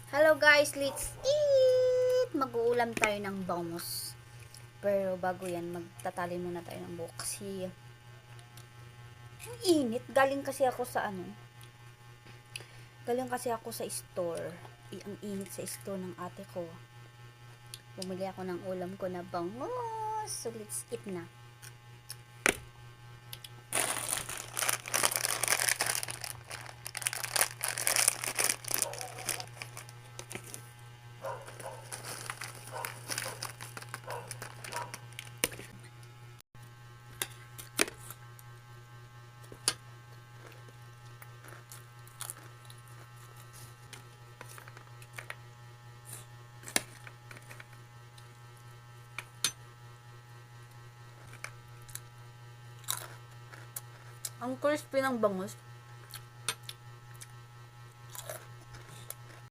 Hello guys, let's eat! Mag-uulam tayo ng bangus. Pero bago yan, magtatali muna tayo ng buhok kasi ang init. Galing kasi ako sa store. Ang init sa store ng ate ko. Bumili ako ng ulam ko na bangus. So let's eat na. Ang crispy ng bangus.